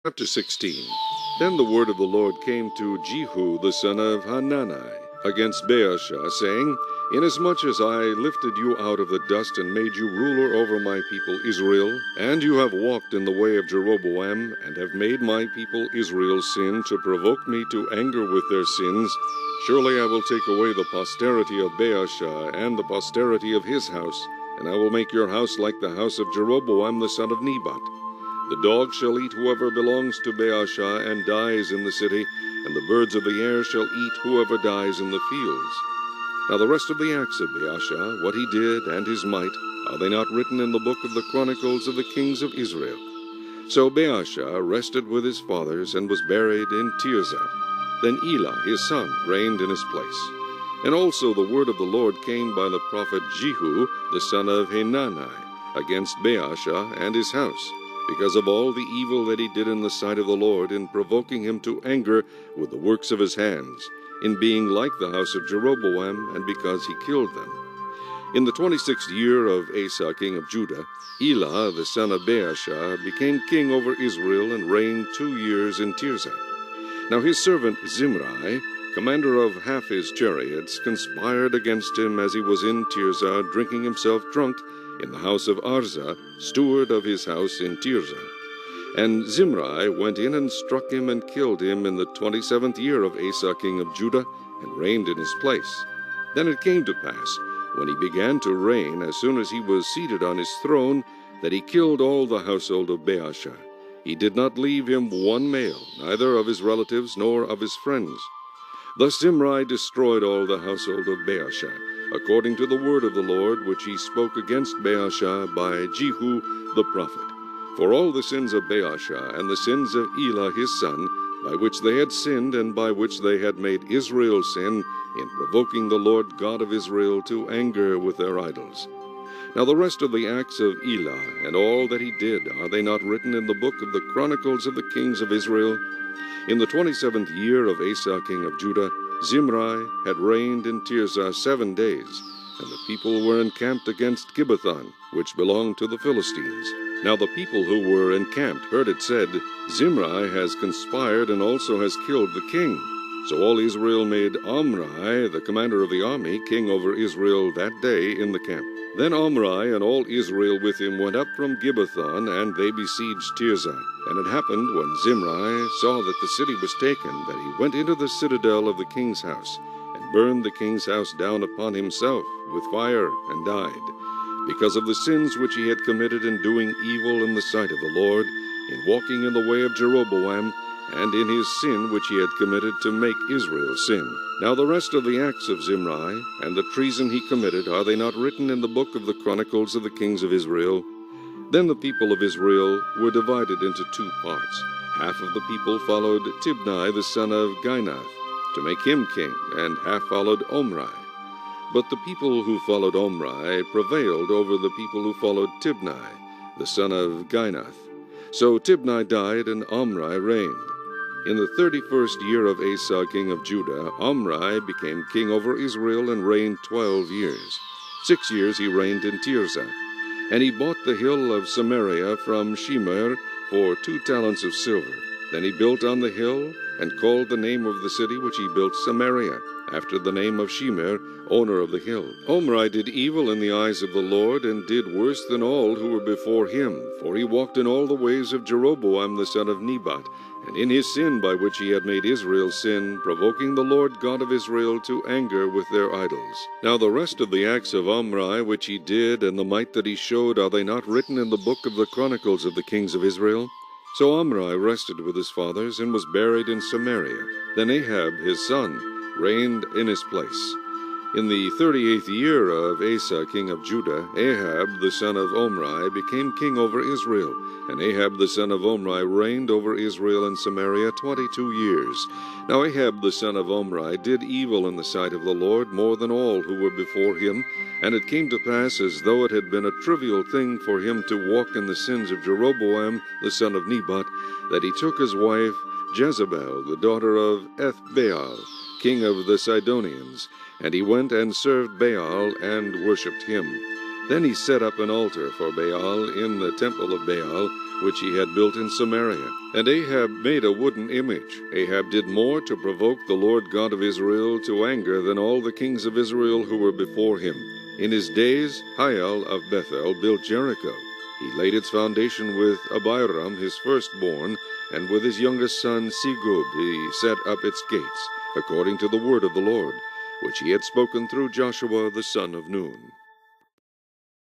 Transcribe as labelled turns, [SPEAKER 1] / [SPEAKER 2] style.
[SPEAKER 1] Chapter 16. Then the word of the Lord came to Jehu the son of Hanani against Baasha, saying, Inasmuch as I lifted you out of the dust and made you ruler over my people Israel, and you have walked in the way of Jeroboam, and have made my people Israel sin to provoke me to anger with their sins, surely I will take away the posterity of Baasha and the posterity of his house, and I will make your house like the house of Jeroboam the son of Nebat. The dog shall eat whoever belongs to Baasha and dies in the city, and the birds of the air shall eat whoever dies in the fields. Now the rest of the acts of Baasha, what he did, and his might, are they not written in the book of the chronicles of the kings of Israel? So Baasha rested with his fathers, and was buried in Tirzah. Then Elah his son reigned in his place. And also the word of the Lord came by the prophet Jehu the son of Hanani against Baasha and his house, because of all the evil that he did in the sight of the Lord, in provoking him to anger with the works of his hands, in being like the house of Jeroboam, and because he killed them. In the 26th year of Asa king of Judah, Elah the son of Baasha became king over Israel, and reigned 2 years in Tirzah. Now his servant Zimri, commander of half his chariots, conspired against him as he was in Tirzah, drinking himself drunk in the house of Arza, steward of his house in Tirzah. And Zimri went in and struck him and killed him in the 27th year of Asa king of Judah, and reigned in his place. Then it came to pass, when he began to reign, as soon as he was seated on his throne, that he killed all the household of Baasha. He did not leave him one male, neither of his relatives nor of his friends. Thus Zimri destroyed all the household of Baasha, according to the word of the Lord, which he spoke against Baasha by Jehu the prophet. For all the sins of Baasha, and the sins of Elah his son, by which they had sinned, and by which they had made Israel sin, in provoking the Lord God of Israel to anger with their idols. Now the rest of the acts of Elah, and all that he did, are they not written in the book of the chronicles of the kings of Israel? In the 27th year of Asa king of Judah, Zimri had reigned in Tirzah 7 days, and the people were encamped against Gibbethon, which belonged to the Philistines. Now the people who were encamped heard it said, Zimri has conspired, and also has killed the king. So all Israel made Omri, the commander of the army, king over Israel that day in the camp. Then Omri and all Israel with him went up from Gibbethon, and they besieged Tirzah. And it happened, when Zimri saw that the city was taken, that he went into the citadel of the king's house, and burned the king's house down upon himself with fire, and died, because of the sins which he had committed in doing evil in the sight of the Lord, in walking in the way of Jeroboam, and in his sin which he had committed to make Israel sin. Now the rest of the acts of Zimri, and the treason he committed, are they not written in the book of the chronicles of the kings of Israel? Then the people of Israel were divided into 2 parts. Half of the people followed Tibni the son of Ginath, to make him king, and half followed Omri. But the people who followed Omri prevailed over the people who followed Tibni the son of Ginath. So Tibni died, and Omri reigned. In the 31st year of Asa king of Judah, Omri became king over Israel, and reigned 12 years. 6 years he reigned in Tirzah. And he bought the hill of Samaria from Shemer for 2 talents of silver. Then he built on the hill, and called the name of the city which he built Samaria, after the name of Shemer, owner of the hill. Omri did evil in the eyes of the Lord, and did worse than all who were before him, for he walked in all the ways of Jeroboam the son of Nebat, and in his sin by which he had made Israel sin, provoking the Lord God of Israel to anger with their idols. Now the rest of the acts of Omri which he did, and the might that he showed, are they not written in the book of the chronicles of the kings of Israel? So Omri rested with his fathers, and was buried in Samaria. Then Ahab his son reigned in his place. In the 38th year of Asa king of Judah, Ahab the son of Omri became king over Israel. And Ahab the son of Omri reigned over Israel and Samaria 22 years. Now Ahab the son of Omri did evil in the sight of the Lord more than all who were before him. And it came to pass, as though it had been a trivial thing for him to walk in the sins of Jeroboam the son of Nebat, that he took his wife Jezebel, the daughter of Ethbaal, king of the Sidonians, and he went and served Baal, and worshipped him. Then he set up an altar for Baal in the temple of Baal, which he had built in Samaria. And Ahab made a wooden image. Ahab did more to provoke the Lord God of Israel to anger than all the kings of Israel who were before him. In his days, Hiel of Bethel built Jericho. He laid its foundation with Abiram his firstborn, and with his youngest son Segub he set up its gates, according to the word of the Lord, which he had spoken through Joshua the son of Nun.